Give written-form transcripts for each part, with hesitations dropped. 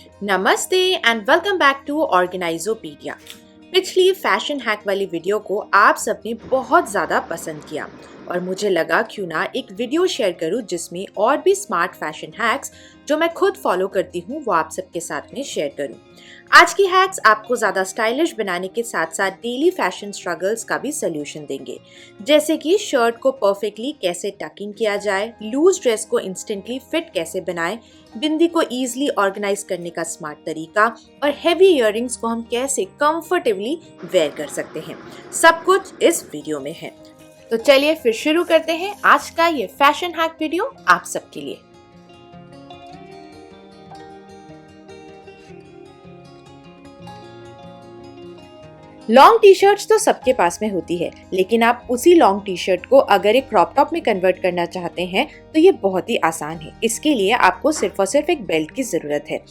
नमस्ते and welcome back to ऑर्गेनाइजोपीडिया। पिछली fashion hack वाली वीडियो को आप सबने बहुत ज़्यादा पसंद किया और मुझे लगा क्यों ना एक वीडियो शेयर करूं जिसमें और भी स्मार्ट फैशन हैक्स जो मैं खुद फॉलो करती हूं वो आप सबके साथ में शेयर करूं। आज की हैक्स आपको ज़्यादा स्टाइलिश बनाने के साथ साथ डेली फैशन स्ट्रगल्स का भी सल्यूशन देंगे, जैसे कि शर्ट को परफेक्टली कैसे टक इन किया जाए, लूज ड्रेस को इंस्टेंटली फिट कैसे बनाएं, बिंदी को इजीली ऑर्गेनाइज करने का स्मार्ट तरीका और हेवी इयररिंग्स को हम कैसे कंफर्टेबली वेयर कर सकते हैं। सब कुछ इस वीडियो में है। तो चलिए फिर शुरू करते हैं आज का ये फैशन हैक वीडियो आप सबके लिए। लॉन्ग टी शर्ट्स तो सबके पास में होती है, लेकिन आप उसी लॉन्ग टी शर्ट को अगर एक क्रॉप टॉप में कन्वर्ट करना चाहते हैं तो ये बहुत ही आसान है। इसके लिए आपको सिर्फ और सिर्फ एक बेल्ट की ज़रूरत है।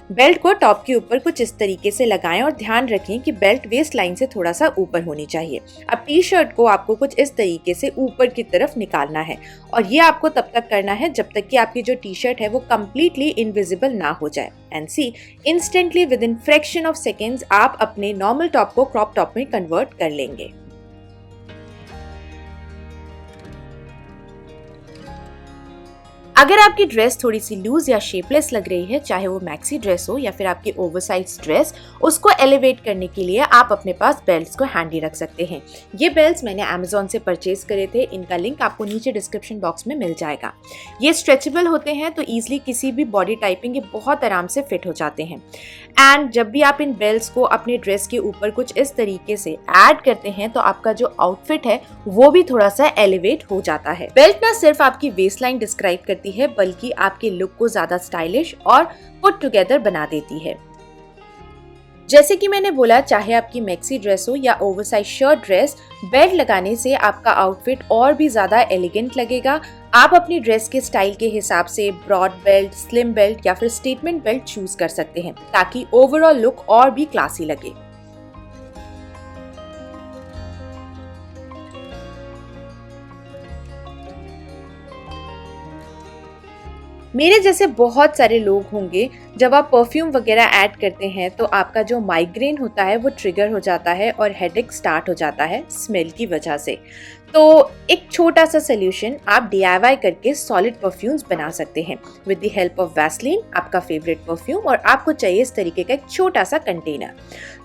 बेल्ट को टॉप के ऊपर कुछ इस तरीके से लगाएं और ध्यान रखें कि बेल्ट वेस्ट लाइन से थोड़ा सा ऊपर होनी चाहिए। अब टी शर्ट को आपको कुछ इस तरीके से ऊपर की तरफ निकालना है और ये आपको तब तक करना है जब तक कि आपकी जो टी शर्ट है वो कम्प्लीटली इनविजिबल ना हो जाए। And see, instantly within fraction of seconds आप अपने नॉर्मल टॉप को क्रॉप टॉप में कन्वर्ट कर लेंगे। अगर आपकी ड्रेस थोड़ी सी लूज या शेपलेस लग रही है, चाहे वो मैक्सी ड्रेस हो या फिर आपकी ओवरसाइज ड्रेस, उसको एलिवेट करने के लिए आप अपने पास बेल्ट्स को हैंडी रख सकते हैं। ये बेल्ट्स मैंने अमेज़न से परचेज करे थे, इनका लिंक आपको नीचे डिस्क्रिप्शन बॉक्स में मिल जाएगा। ये स्ट्रेचेबल होते हैं तो ईजिली किसी भी बॉडी टाइपिंग ये बहुत आराम से फिट हो जाते हैं। एंड जब भी आप इन बेल्ट्स को अपने ड्रेस के ऊपर कुछ इस तरीके से ऐड करते हैं तो आपका जो आउटफिट है वो भी थोड़ा सा एलिवेट हो जाता है। बेल्ट ना सिर्फ आपकी वेस्ट लाइन डिस्क्राइब करती है बल्कि आपके लुक को ज्यादा स्टाइलिश और पुट टुगेदर बना देती है। जैसे कि मैंने बोला, चाहे आपकी मैक्सी ड्रेस हो या ओवरसाइज शर्ट ड्रेस, बेल्ट लगाने से आपका आउटफिट और भी ज्यादा एलिगेंट लगेगा। आप अपनी ड्रेस के स्टाइल के हिसाब से ब्रॉड बेल्ट, स्लिम बेल्ट या फिर स्टेटमेंट बेल्ट चूज कर सकते हैं ताकि ओवरऑल लुक और भी क्लासी लगे। मेरे जैसे बहुत सारे लोग होंगे, जब आप परफ्यूम वगैरह ऐड करते हैं तो आपका जो माइग्रेन होता है वो ट्रिगर हो जाता है और हेडेक स्टार्ट हो जाता है स्मेल की वजह से। तो एक छोटा सा सोल्यूशन, आप DIY करके सॉलिड परफ्यूम्स बना सकते हैं with the help of Vaseline, आपका फेवरेट परफ्यूम, और आपको चाहिए इस तरीके का एक छोटा सा कंटेनर।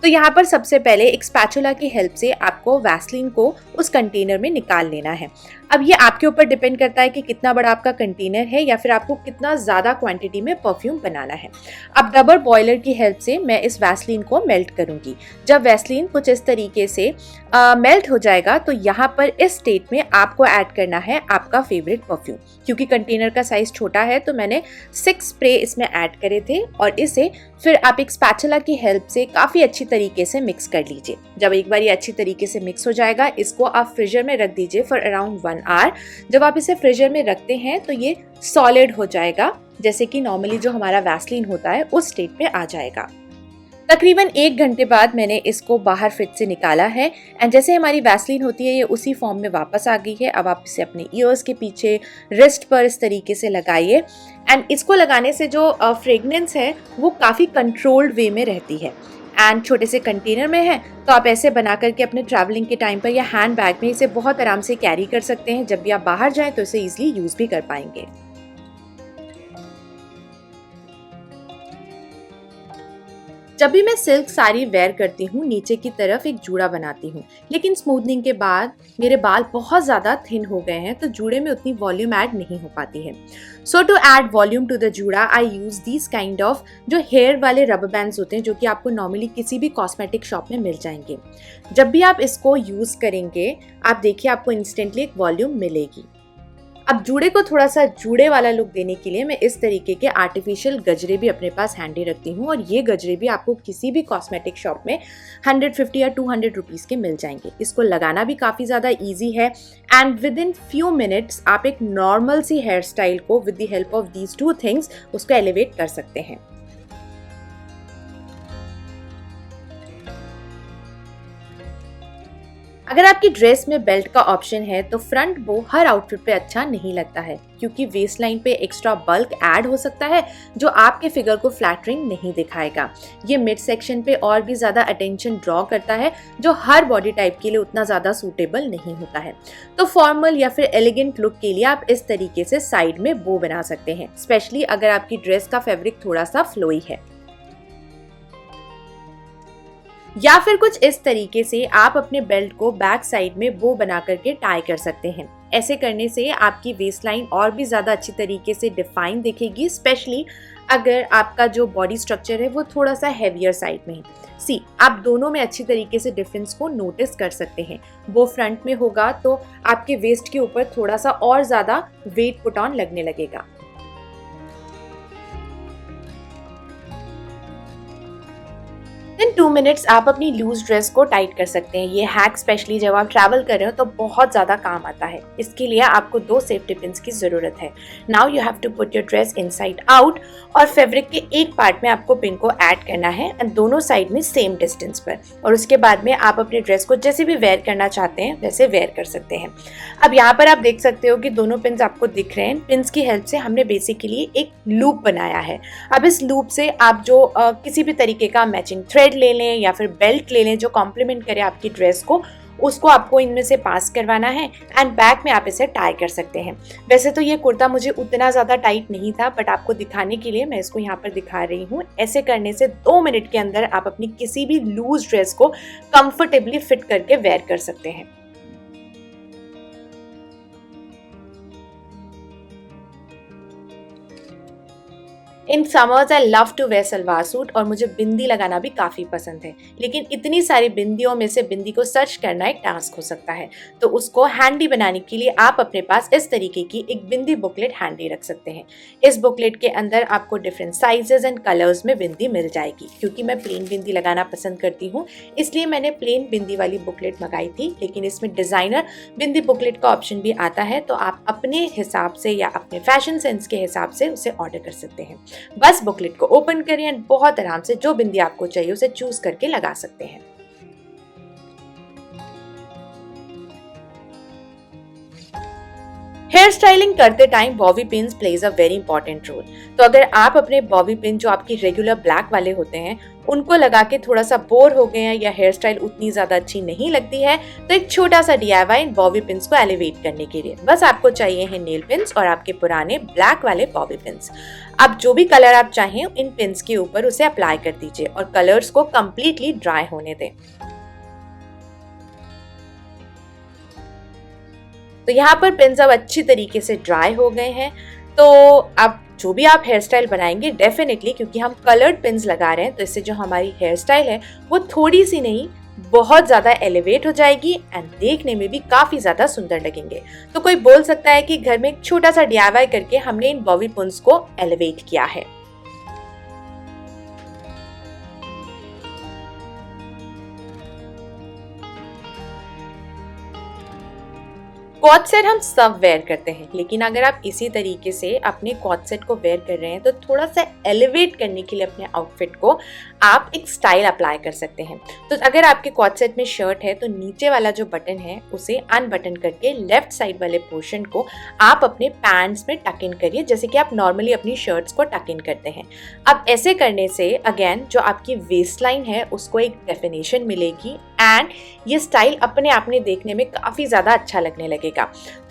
तो यहाँ पर सबसे पहले एक स्पैचुला की हेल्प से आपको वैसलीन को उस कंटेनर में निकाल लेना है। अब ये आपके ऊपर डिपेंड करता है कि कितना बड़ा आपका कंटेनर है या फिर आपको कितना ज़्यादा क्वांटिटी में परफ्यूम बनाना है। अब रबर बॉयलर की हेल्प से मैं इस वैसलीन को मेल्ट करूंगी। जब वैसलीन कुछ इस तरीके से मेल्ट हो जाएगा तो यहाँ पर इस स्टेट में आपको ऐड करना है आपका फेवरेट परफ्यूम। क्योंकि कंटेनर का साइज छोटा है तो मैंने 6 स्प्रे इसमें ऐड करे थे और इसे फिर आप एक स्पैचुला की हेल्प से काफ़ी अच्छी तरीके से मिक्स कर लीजिए। जब एक बार ये अच्छी तरीके से मिक्स हो जाएगा, इसको आप फ्रीजर में रख दीजिए फॉर अराउंड 1 आवर। जब आप इसे फ्रीजर में रखते हैं तो ये सॉलिड हो जाएगा, जैसे कि नॉर्मली जो हमारा वैसलीन होता है उस स्टेट पे आ जाएगा। तकरीबन 1 घंटे बाद मैंने इसको बाहर फ्रिज से निकाला है एंड जैसे हमारी वैसलीन होती है ये उसी फॉर्म में वापस आ गई है। अब आप इसे अपने ईयर्स के पीछे, रिस्ट पर इस तरीके से लगाइए एंड इसको लगाने से जो फ्रेगनेंस है वो काफ़ी कंट्रोल्ड वे में रहती है। एंड छोटे से कंटेनर में है तो आप ऐसे बना करके अपने ट्रैवलिंग के टाइम पर या हैंड बैग में इसे बहुत आराम से कैरी कर सकते हैं। जब भी आप बाहर जाएं तो इसे ईजिली यूज़ भी कर पाएंगे। जब भी मैं सिल्क साड़ी वेयर करती हूँ, नीचे की तरफ एक जूड़ा बनाती हूँ, लेकिन स्मूथनिंग के बाद मेरे बाल बहुत ज़्यादा थिन हो गए हैं तो जूड़े में उतनी वॉल्यूम ऐड नहीं हो पाती है। So to add volume to the जूड़ा I use these kind of जो हेयर वाले रबर बैंड्स होते हैं, जो कि आपको नॉर्मली किसी भी कॉस्मेटिक शॉप में मिल जाएंगे। जब भी आप इसको यूज़ करेंगे, आप देखिए आपको इंस्टेंटली एक वॉल्यूम मिलेगी। अब जूड़े को थोड़ा सा जूड़े वाला लुक देने के लिए मैं इस तरीके के आर्टिफिशियल गजरे भी अपने पास हैंडी रखती हूँ और ये गजरे भी आपको किसी भी कॉस्मेटिक शॉप में 150 या 200 रुपीज़ के मिल जाएंगे। इसको लगाना भी काफ़ी ज़्यादा ईजी है and with in few minutes आप एक नॉर्मल सी हेयर स्टाइल को with the help of these 2 things उसको एलिवेट कर सकते हैं। अगर आपकी ड्रेस में बेल्ट का ऑप्शन है तो फ्रंट बो हर आउटफिट पे अच्छा नहीं लगता है, क्योंकि वेस्ट लाइन पे एक्स्ट्रा बल्क ऐड हो सकता है जो आपके फिगर को फ्लैटरिंग नहीं दिखाएगा। ये मिड सेक्शन पे और भी ज्यादा अटेंशन ड्रॉ करता है, जो हर बॉडी टाइप के लिए उतना ज्यादा सूटेबल नहीं होता है। तो फॉर्मल या फिर एलिगेंट लुक के लिए आप इस तरीके से साइड में बो बना सकते हैं, स्पेशली अगर आपकी ड्रेस का फैब्रिक थोड़ा सा फ्लोई है। या फिर कुछ इस तरीके से आप अपने बेल्ट को बैक साइड में बो बना करके टाई कर सकते हैं। ऐसे करने से आपकी वेस्ट लाइन और भी ज्यादा अच्छी तरीके से डिफाइन दिखेगी, स्पेशली अगर आपका जो बॉडी स्ट्रक्चर है वो थोड़ा सा हैवियर साइड में है। आप दोनों में अच्छी तरीके से डिफरेंस को नोटिस कर सकते हैं। वो फ्रंट में होगा तो आपके वेस्ट के ऊपर थोड़ा सा और ज्यादा वेट पुट ऑन लगने लगेगा। इन 2 मिनट्स आप अपनी लूज ड्रेस को टाइट कर सकते हैं। ये हैक स्पेशली जब आप ट्रैवल कर रहे हो तो बहुत ज्यादा काम आता है। इसके लिए आपको 2 सेफ्टी पिन्स की जरूरत है। Now you have to put your dress inside out और फैब्रिक के एक पार्ट में आपको पिन को ऐड करना है एंड दोनों साइड में सेम डिस्टेंस पर। और उसके बाद में आप अपने ड्रेस को जैसे भी वेयर करना चाहते हैं वैसे वेयर कर सकते हैं। अब यहाँ पर आप देख सकते हो कि दोनों पिन्स आपको दिख रहे हैं। पिन्स की हेल्प से हमने बेसिकली एक लूप बनाया है। अब इस लूप से आप जो किसी भी तरीके का मैचिंग थ्रेड ले लें या फिर बेल्ट ले लें जो कॉम्प्लीमेंट करे आपकी ड्रेस को, उसको आपको इनमें से पास करवाना है एंड बैक में आप इसे टाई कर सकते हैं। वैसे तो ये कुर्ता मुझे उतना ज़्यादा टाइट नहीं था, बट आपको दिखाने के लिए मैं इसको यहाँ पर दिखा रही हूँ। ऐसे करने से 2 मिनट के अंदर आप अपनी किसी भी लूज ड्रेस को कंफर्टेबली फिट करके वेयर कर सकते हैं। In summers I love to wear salwar suit और मुझे बिंदी लगाना भी काफ़ी पसंद है, लेकिन इतनी सारी बिंदियों में से बिंदी को सर्च करना एक टास्क हो सकता है। तो उसको हैंडी बनाने के लिए आप अपने पास इस तरीके की एक बिंदी बुकलेट हैंडी रख सकते हैं। इस बुकलेट के अंदर आपको डिफरेंट साइजेस एंड कलर्स में बिंदी मिल जाएगी। क्योंकि मैं प्लेन बिंदी लगाना पसंद करती हूँ, इसलिए मैंने प्लेन बिंदी वाली बुकलेट मंगाई थी, लेकिन इसमें डिज़ाइनर बिंदी बुकलेट का ऑप्शन भी आता है, तो आप अपने हिसाब से या अपने फैशन सेंस के हिसाब से उसे ऑर्डर कर सकते हैं। बस बुकलेट को ओपन करिए एंड बहुत आराम से जो बिंदी आपको चाहिए उसे चूज करके लगा सकते हैं। हेयर स्टाइलिंग करते time bobby pins plays a very important role. तो अगर आप अपने बॉबी पिन जो आपकी रेगुलर ब्लैक वाले होते हैं उनको लगा के थोड़ा सा बोर हो गए हैं या हेयर स्टाइल उतनी ज्यादा अच्छी नहीं लगती है, तो एक छोटा सा DIY इन बॉबी पिन्स को एलिवेट करने के लिए बस आपको चाहिए है नेल पिन्स और आपके पुराने ब्लैक वाले बॉबी पिन्स। अब जो भी कलर आप चाहें इन पिन्स के ऊपर उसे अप्लाई कर दीजिए और कलर्स को कंप्लीटली ड्राई होने दें। तो यहाँ पर पिन्स अब अच्छी तरीके से ड्राई हो गए हैं। तो अब जो भी आप हेयर स्टाइल बनाएंगे डेफिनेटली, क्योंकि हम कलर्ड पिन्स लगा रहे हैं, तो इससे जो हमारी हेयर स्टाइल है वो थोड़ी सी नहीं बहुत ज़्यादा एलिवेट हो जाएगी एंड देखने में भी काफ़ी ज़्यादा सुंदर लगेंगे। तो कोई बोल सकता है कि घर में एक छोटा सा DIY करके हमने इन बॉबी पिन्स को एलिवेट किया है। कॉर्ड सेट हम सब वेयर करते हैं, लेकिन अगर आप इसी तरीके से अपने कॉर्ड सेट को वेयर कर रहे हैं तो थोड़ा सा एलिवेट करने के लिए अपने आउटफिट को आप एक स्टाइल अप्लाई कर सकते हैं। तो अगर आपके कॉर्ड सेट में शर्ट है तो नीचे वाला जो बटन है उसे अनबटन करके लेफ्ट साइड वाले पोर्शन को आप अपने पैंट्स में टक इन करिए, जैसे कि आप नॉर्मली अपनी शर्ट्स को टक इन करते हैं। अब ऐसे करने से अगेन जो आपकी वेस्ट लाइन है उसको एक डेफिनेशन मिलेगी एंड ये स्टाइल अपने आप में देखने में काफ़ी ज़्यादा अच्छा लगने लगेगा।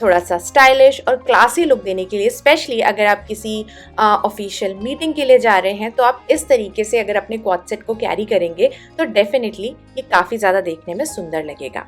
थोड़ा सा स्टाइलिश और क्लासी लुक देने के लिए, स्पेशली अगर आप किसी ऑफिशियल मीटिंग के लिए जा रहे हैं, तो आप इस तरीके से अगर अपने कॉर्ड सेट को कैरी करेंगे तो डेफिनेटली ये काफ़ी ज़्यादा देखने में सुंदर लगेगा।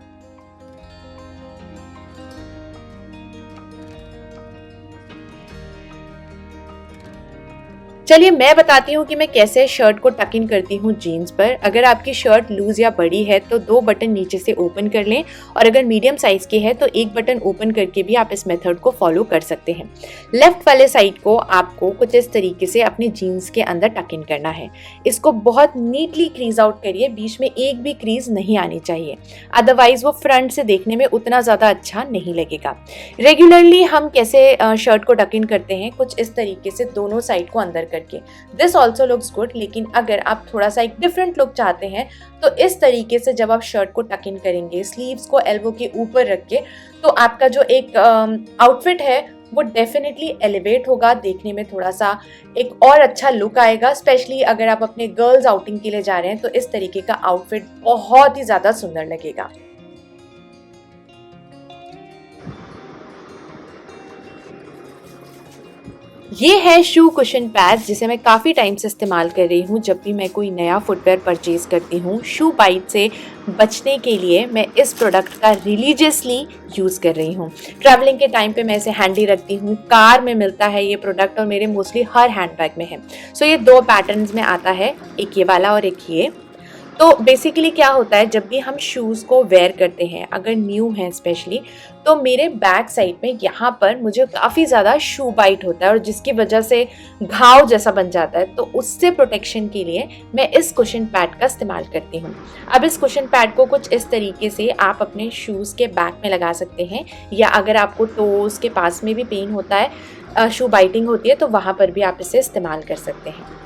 चलिए मैं बताती हूँ कि मैं कैसे शर्ट को टक इन करती हूँ जीन्स पर। अगर आपकी शर्ट लूज या बड़ी है तो 2 बटन नीचे से ओपन कर लें, और अगर मीडियम साइज की है तो 1 बटन ओपन करके भी आप इस मेथड को फॉलो कर सकते हैं। लेफ्ट वाले साइड को आपको कुछ इस तरीके से अपनी जीन्स के अंदर टक इन करना है। इसको बहुत नीटली क्रीज आउट करिए, बीच में एक भी क्रीज नहीं आनी चाहिए, अदरवाइज वो फ्रंट से देखने में उतना ज़्यादा अच्छा नहीं लगेगा। रेगुलरली हम कैसे शर्ट को टक इन करते हैं, कुछ इस तरीके से दोनों साइड को अंदर करके करके। दिस ऑल्सो लुक्स गुड, लेकिन अगर आप थोड़ा सा एक डिफरेंट लुक चाहते हैं तो इस तरीके से जब आप शर्ट को टक इन करेंगे, स्लीव्स को एल्बो के ऊपर रख के, तो आपका जो एक आउटफिट है वो डेफिनेटली एलिवेट होगा, देखने में थोड़ा सा एक और अच्छा लुक आएगा। स्पेशली अगर आप अपने गर्ल्स आउटिंग के लिए जा रहे हैं तो इस तरीके का आउटफिट बहुत ही ज़्यादा सुंदर लगेगा। ये है शू कुशन पैड्स, जिसे मैं काफ़ी टाइम से इस्तेमाल कर रही हूँ। जब भी मैं कोई नया फुटवेयर परचेज करती हूँ, शू बाइट से बचने के लिए मैं इस प्रोडक्ट का रिलीजियसली यूज़ कर रही हूँ। ट्रैवलिंग के टाइम पे मैं इसे हैंडी रखती हूँ, कार में मिलता है ये प्रोडक्ट और मेरे मोस्टली हर हैंडबैग में है। सो ये 2 पैटर्न्स में आता है, एक ये वाला और एक ये। तो बेसिकली क्या होता है, जब भी हम शूज़ को वेयर करते हैं, अगर न्यू हैं स्पेशली, तो मेरे बैक साइड में यहाँ पर मुझे काफ़ी ज़्यादा शू बाइट होता है और जिसकी वजह से घाव जैसा बन जाता है। तो उससे प्रोटेक्शन के लिए मैं इस कुशन पैड का इस्तेमाल करती हूँ। अब इस कुशन पैड को कुछ इस तरीके से आप अपने शूज़ के बैक में लगा सकते हैं, या अगर आपको टोज़ के पास में भी पेन होता है, शू बाइटिंग होती है, तो वहाँ पर भी आप इसे इस्तेमाल कर सकते हैं।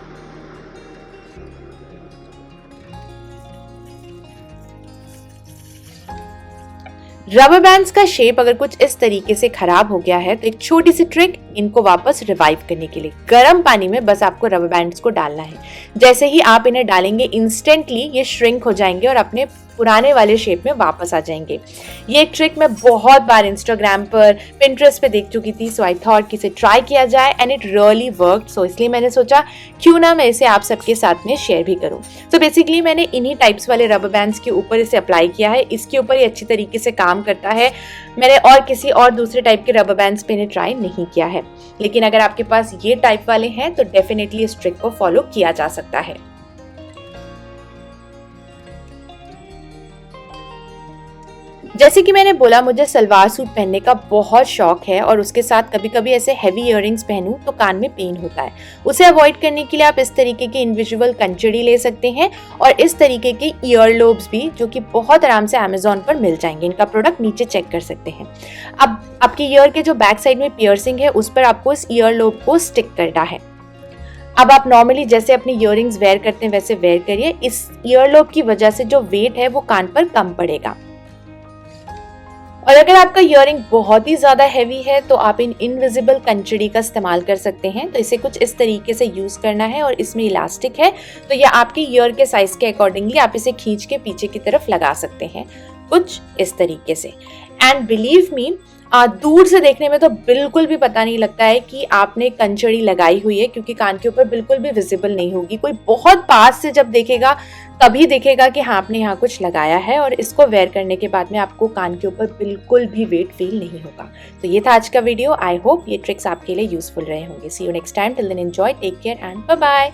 रबर बैंड्स का शेप अगर कुछ इस तरीके से खराब हो गया है तो एक छोटी सी ट्रिक, इनको वापस रिवाइव करने के लिए गर्म पानी में बस आपको रबर बैंड्स को डालना है। जैसे ही आप इन्हें डालेंगे, इंस्टेंटली ये श्रिंक हो जाएंगे और अपने पुराने वाले शेप में वापस आ जाएंगे। ये एक ट्रिक मैं बहुत बार इंस्टाग्राम पर, पिंटरेस्ट पे देख चुकी थी, सो आई थॉट कि इसे ट्राई किया जाए एंड इट रियली वर्कड। सो इसलिए मैंने सोचा क्यों ना मैं इसे आप सबके साथ में शेयर भी करूं। सो बेसिकली मैंने इन्हीं टाइप्स वाले रबर बैंड्स के ऊपर इसे अप्लाई किया है। इसके ऊपर ये अच्छी तरीके से काम करता है। मैंने और किसी और दूसरे टाइप के रबर बैंड्स पे इन्हें ट्राई नहीं किया है, लेकिन अगर आपके पास ये टाइप वाले हैं तो डेफिनेटली इस ट्रिक को फॉलो किया जा सकता है। जैसे कि मैंने बोला, मुझे सलवार सूट पहनने का बहुत शौक है और उसके साथ कभी कभी ऐसे हैवी इयररिंग्स पहनूं तो कान में पेन होता है। उसे अवॉइड करने के लिए आप इस तरीके के इनविजिबल कंचड़ी ले सकते हैं और इस तरीके के ईयर लोब्स भी, जो कि बहुत आराम से अमेजोन पर मिल जाएंगे। इनका प्रोडक्ट नीचे चेक कर सकते हैं। अब आपके ईयर के जो बैक साइड में पियर्सिंग है उस पर आपको इस ईयर लोब को स्टिक करना है। अब आप नॉर्मली जैसे अपने इयररिंग्स वेयर करते हैं वैसे वेयर करिए। इस ईयर लोब की वजह से जो वेट है वो कान पर कम पड़ेगा। और अगर आपका इयररिंग बहुत ही ज़्यादा हैवी है तो आप इन इनविजिबल कंचड़ी का इस्तेमाल कर सकते हैं। तो इसे कुछ इस तरीके से यूज़ करना है और इसमें इलास्टिक है, तो यह आपके ईयर के साइज के अकॉर्डिंगली आप इसे खींच के पीछे की तरफ लगा सकते हैं, कुछ इस तरीके से। एंड बिलीव मी, दूर से देखने में तो बिल्कुल भी पता नहीं लगता है कि आपने कंचड़ी लगाई हुई है, क्योंकि कान के ऊपर बिल्कुल भी विजिबल नहीं होगी। कोई बहुत पास से जब देखेगा तभी देखेगा कि हाँ, आपने यहाँ कुछ लगाया है। और इसको वेयर करने के बाद में आपको कान के ऊपर बिल्कुल भी वेट फील नहीं होगा। तो ये था आज का वीडियो। आई होप ये ट्रिक्स आपके लिए यूजफुल रहे होंगे। See you next time. Till then enjoy, take care and bye bye.